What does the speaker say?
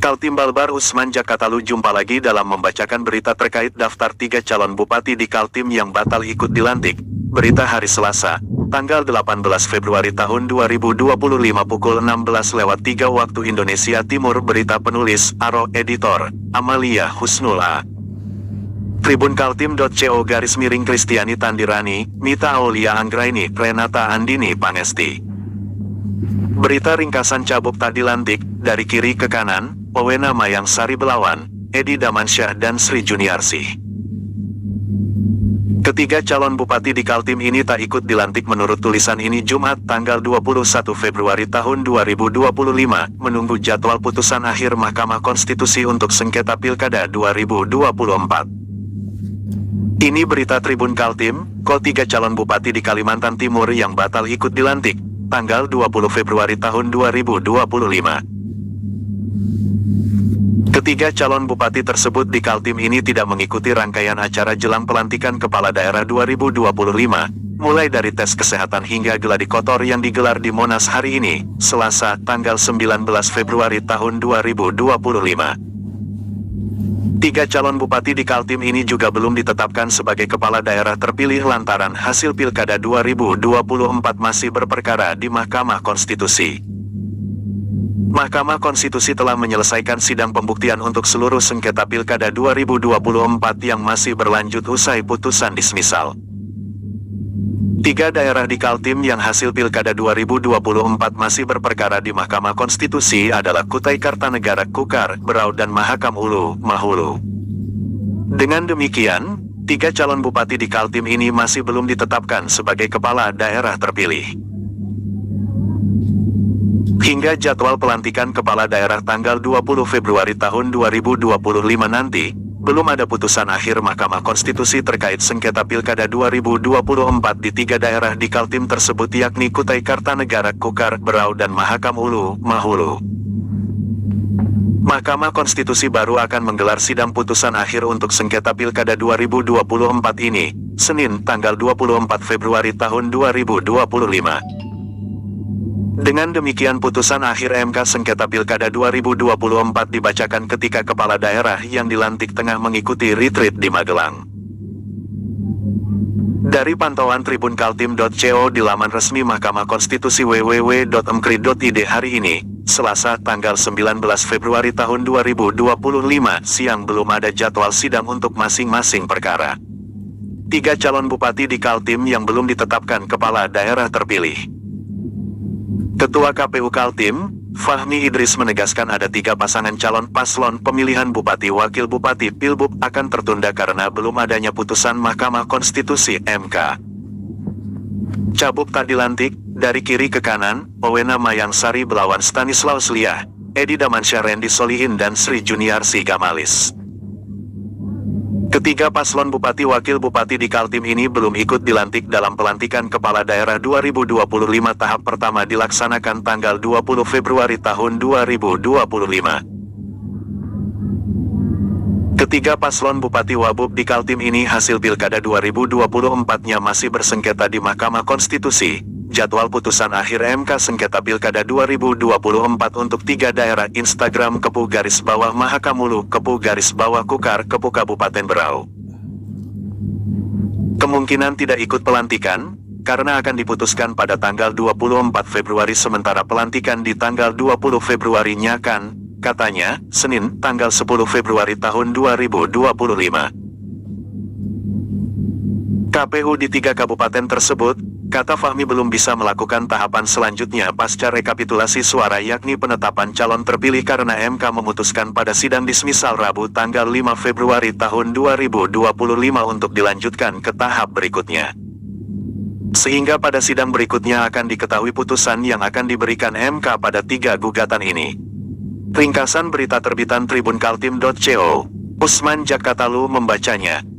Kaltim Balbar Usman Jakatalu jumpa lagi dalam membacakan berita terkait daftar 3 calon bupati di Kaltim yang batal ikut dilantik. Berita hari Selasa, tanggal 18 Februari tahun 2025 pukul 16:03 waktu Indonesia Timur. Berita penulis, Aro, editor, Amalia Husnula. Tribunkaltim.co _Kristiani Tandirani, Mita Aulia Anggraini, Renata Andini Pangesti. Berita ringkasan cabuk tak dilantik, dari kiri ke kanan, Owena Mayang Sari Belawan, Edi Damansyah dan Sri Juniarsih. Ketiga calon bupati di Kaltim ini tak ikut dilantik menurut tulisan ini Jumat tanggal 21 Februari tahun 2025, menunggu jadwal putusan akhir Mahkamah Konstitusi untuk sengketa Pilkada 2024. Ini berita Tribun Kaltim, ketiga calon bupati di Kalimantan Timur yang batal ikut dilantik, tanggal 20 Februari tahun 2025. Ketiga calon bupati tersebut di Kaltim ini tidak mengikuti rangkaian acara jelang pelantikan Kepala Daerah 2025, mulai dari tes kesehatan hingga geladi kotor yang digelar di Monas hari ini, Selasa, tanggal 19 Februari tahun 2025. Tiga calon bupati di Kaltim ini juga belum ditetapkan sebagai kepala daerah terpilih lantaran hasil Pilkada 2024 masih berperkara di Mahkamah Konstitusi. Mahkamah Konstitusi telah menyelesaikan sidang pembuktian untuk seluruh sengketa Pilkada 2024 yang masih berlanjut usai putusan dismisal. Tiga daerah di Kaltim yang hasil Pilkada 2024 masih berperkara di Mahkamah Konstitusi adalah Kutai Kartanegara Kukar, Berau dan Mahakam Ulu, Mahulu. Dengan demikian, tiga calon bupati di Kaltim ini masih belum ditetapkan sebagai kepala daerah terpilih. Hingga jadwal pelantikan kepala daerah tanggal 20 Februari tahun 2025 nanti, belum ada putusan akhir Mahkamah Konstitusi terkait sengketa Pilkada 2024 di tiga daerah di Kaltim tersebut yakni Kutai Kartanegara Kukar, Berau dan Mahakam Ulu, Mahulu. Mahkamah Konstitusi baru akan menggelar sidang putusan akhir untuk sengketa Pilkada 2024 ini, Senin tanggal 24 Februari tahun 2025. Dengan demikian putusan akhir MK sengketa Pilkada 2024 dibacakan ketika kepala daerah yang dilantik tengah mengikuti retreat di Magelang. Dari pantauan tribunkaltim.co di laman resmi Mahkamah Konstitusi www.mkri.id hari ini, Selasa tanggal 19 Februari tahun 2025 siang belum ada jadwal sidang untuk masing-masing perkara. Tiga calon bupati di Kaltim yang belum ditetapkan kepala daerah terpilih. Ketua KPU Kaltim, Fahmi Idris menegaskan ada tiga pasangan calon paslon pemilihan Bupati Wakil Bupati Pilbub akan tertunda karena belum adanya putusan Mahkamah Konstitusi MK. Cabuk tak dilantik, dari kiri ke kanan, Owena Mayang Sari Belawan Stanislaus Liah, Edi Damansyah Randy Solihin dan Sri Juniarsih Gamalis. Ketiga paslon Bupati Wakil Bupati di Kaltim ini belum ikut dilantik dalam pelantikan Kepala Daerah 2025 tahap pertama dilaksanakan tanggal 20 Februari tahun 2025. Ketiga paslon Bupati Wabub di Kaltim ini hasil Pilkada 2024-nya masih bersengketa di Mahkamah Konstitusi. Jadwal putusan akhir MK sengketa Pilkada 2024 untuk tiga daerah Instagram Kepu Mahakam Ulu, Kepu Kukar, Kepu Kabupaten Berau. Kemungkinan tidak ikut pelantikan, karena akan diputuskan pada tanggal 24 Februari sementara pelantikan di tanggal 20 Februarinya kan, katanya, Senin tanggal 10 Februari tahun 2025. KPU di tiga kabupaten tersebut, kata Fahmi belum bisa melakukan tahapan selanjutnya pasca rekapitulasi suara yakni penetapan calon terpilih karena MK memutuskan pada sidang dismisal Rabu tanggal 5 Februari tahun 2025 untuk dilanjutkan ke tahap berikutnya. Sehingga pada sidang berikutnya akan diketahui putusan yang akan diberikan MK pada tiga gugatan ini. Ringkasan berita terbitan tribunkaltim.co, Usman Jakatalu membacanya.